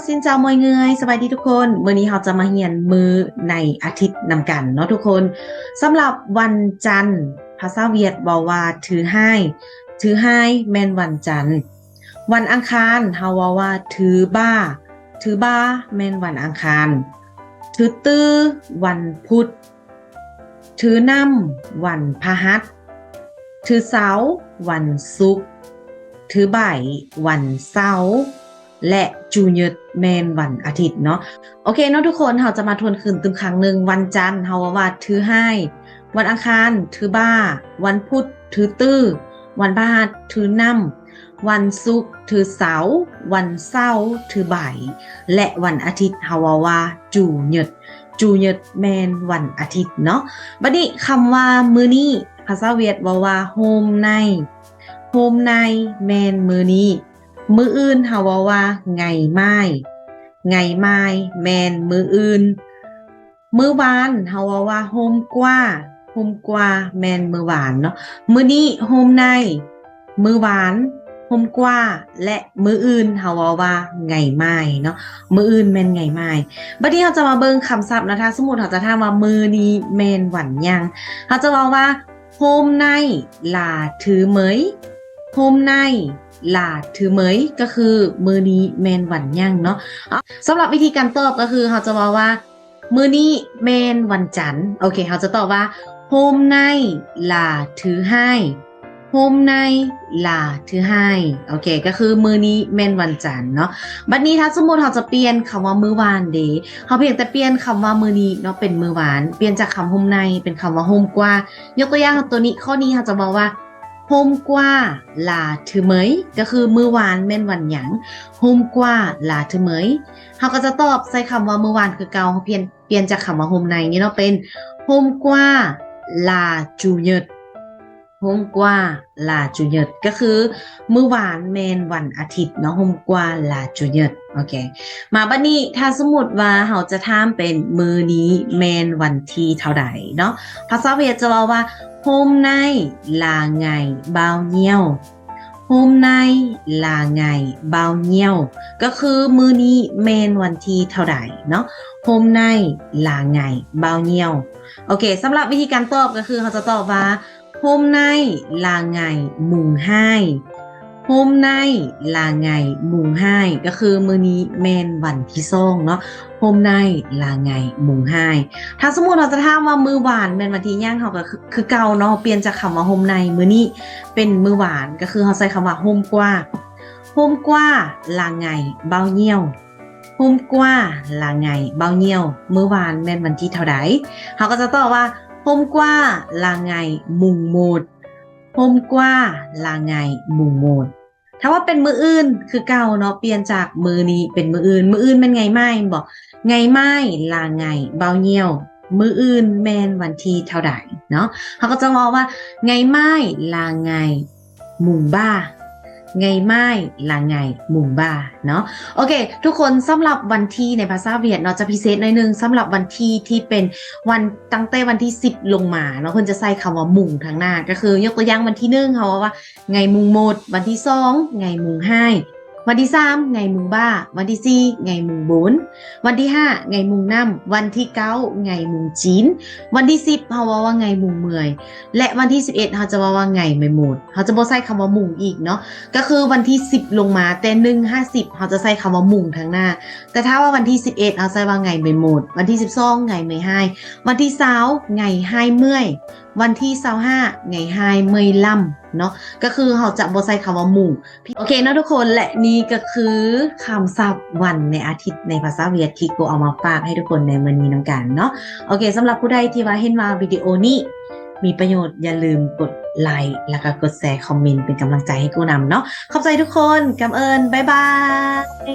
สินเจ้ามวยเงยสบายดีทุกคนวันนี้เราจะมาเรียนมือในอาทิตย์นำกันเนาะทุกคนสำหรับวันจันทร์ภาษาเวียดบอกว่าถือให้แม่นวันจันทร์วันอังคารเฮาว่าถือบ้าแม่นวันอังคารถือตื้อวันพุธถือน้ำวันพฤหัสถือเสาร์วันศุกร์ถือบ่ายวันเสาร์และจูเนียร์แมนวันอาทิตย์เนาะโอเคเนาะทุกคนเราจะมาทวนคืนตึมครั้งหนึ่งวันจันทร์เฮาว่าถือให้วันอังคารถือบ้าวันพุธถือตื้อวันพฤหัสถือน้ำวันศุกร์ถือเสาร์วันเสาร์ถือบ่ายและวันอาทิตย์เฮาว่าจูเนียร์แมนวันอาทิตย์เนาะบัดนี้คำว่ามื้อนี้ภาษาเวียดว่าโฮมในแมนมื้อนี้มื้ออื่นเฮาว่าไงไม้แมนมื้ออื่นมื้อวานเฮาว่าโฮมกว่าแมนมื้อวานเนาะมื้อนี้โฮมในมื้อวานโฮมกว่าและมื้ออื่นเฮาว่าไงไม้เนาะมื้ออื่นแม่นไงไม้บัดนี้เราจะมาเบิ่งคำศัพท์นะคะสมมุติเราจะถามว่ามื้อนี้แม่นวันหยังเราจะบอกว่าโฮมในลาถือเหมยโฮมในลาถือเหมยก็คือมื้อนี้แม่นวันหยังเนาะสำหรับวิธีการตอบก็คือเราจะบอกว่ามื้อนี้แม่นวันจันทร์โอเคเราจะตอบว่าโฮมในลาถือให้โฮมในลาถือให้โอเคก็คือมื้อนี้แม่นวันจันทร์เนาะบัดนี้ถ้าสมมุติเราจะเปลี่ยนคำว่ามื้อวานเดย์เราเพียงแต่เปลี่ยนคำว่ามื้อนี้เนาะเป็นมื้อวานเปลี่ยนจากคำโฮมในเป็นคำว่าโฮมกว่ายกตัวอย่างตัวนี้ข้อนี้เราจะบอกว่าโฮมกว่าลาถือเหมยก็คือมื้อวานแม่นวันหยังโฮมกว่าลาถือเหมยเราก็จะตอบใส่คำว่ามื้อวานคือเก่าเปลี่ยนจากคำว่าโฮมในนี่เนาะเป็นโฮมกว่าลาจูเนิร์โฮมกว่าลาจูเนิร์ก็คือมื้อวานแม่นวันอาทิตย์เนาะโฮมกว่าลาจูเนิร์โอเคมาบัดนี้ถ้าสมมุติว่าเราจะถามเป็นมื้อนี้แม่นวันที่เท่าใดเนาะภาษาเวียดจะบอกว่าhôm nay là ngày bao nhiêu hôm nay là ngày bao nhiêu ก็คือมื้อนี้แม่นวันที่เท่าใดเนาะ hôm nay là ngày bao nhiêu โอเคสำหรับวิธีการตอบก็คือเขาจะตอบว่า hôm nay là ngày mùng 2 hôm nay là ngày mùng 2ก็คือมื้อนี้แม่นวันที่2เนาะ hôm nay là ngày mùng 2ถ้าสมมุติเราจะถามว่ามื้อวานแม่นวันที่หยังเฮาก็คือเก่าเนาะเปลี่ยนจากคำว่า hôm nay มื้อนี้เป็นมื้อวานก็คือเฮาใช้คำว่า hôm qua là ngày bao nhiêu hôm qua là ngày bao nhiêu มื้อวานแม่นวันที่เท่าใดเฮาก็จะตอบว่า hôm qua là ngày mùng 1 hôm qua là ngày mùng 1ถ้าว่าเป็นมื้ออื่นคือเก่าเนาะเปลี่ยนจากมื้อนี้เป็นมื้ออื่นเป็นไงไม้บอกไงไม้ลาไงเบาเหี่ยวมื้ออื่นแม่นวันที่เท่าใดเนาะเขาก็จะบอกว่าไงไม้ลาไงหมู่บ้าไงไม้ลาไงหมู่บ้าเนาะโอเคทุกคนสำหรับวันที่ในภาษาเวียดเนาะจะพิเศษหน่อยนึงสำหรับวันที่ที่เป็นวันตั้งแต่วันที่10ลงมาเนาะเพิ่นจะใส่คำว่าหมู่ทางหน้าก็คือยกตัวอย่างวันที่1เขาว่าไงมุงหมดวันที่2ไงมุงให้วันที่3ไงมุงบ้าวันที่4ไงมุงบุญวันที่5ไงมุงน้ำวันที่9ไงมุงจีนวันที่10เขาว่าไงมุงเมื่อยและวันที่11เขาจะว่าไงไม่หมดเขาจะบ่ใส่คำว่ามุงอีกเนาะก็คือวันที่10ลงมาแต่1 50เขาจะใส่คำว่ามุงทางหน้าแต่ถ้าว่าวันที่11เขาใส่ว่าไงไม่หมดวันที่12ไงไม่ให้วันที่20ไงให้เมื่อยวันที่25ไงให้เมื่อยล่ำเนาะก็คือเขาจะบ่ใส่คำว่ามุงโอเคเนาะทุกคนและนี่ก็คือคำศัพท์วันในอาทิตย์ในภาษาเวียดที่กูเอามาฝากให้ทุกคนในวันนี้นำกันเนาะโอเคสำหรับผู้ใดที่ว่าเห็นว่าวิดีโอนี้มีประโยชน์อย่าลืมกดไลค์แล้วก็กดแชร์คอมเมนต์เป็นกำลังใจให้กูนำเนาะขอบใจทุกคนกำเอิญบ๊ายบาย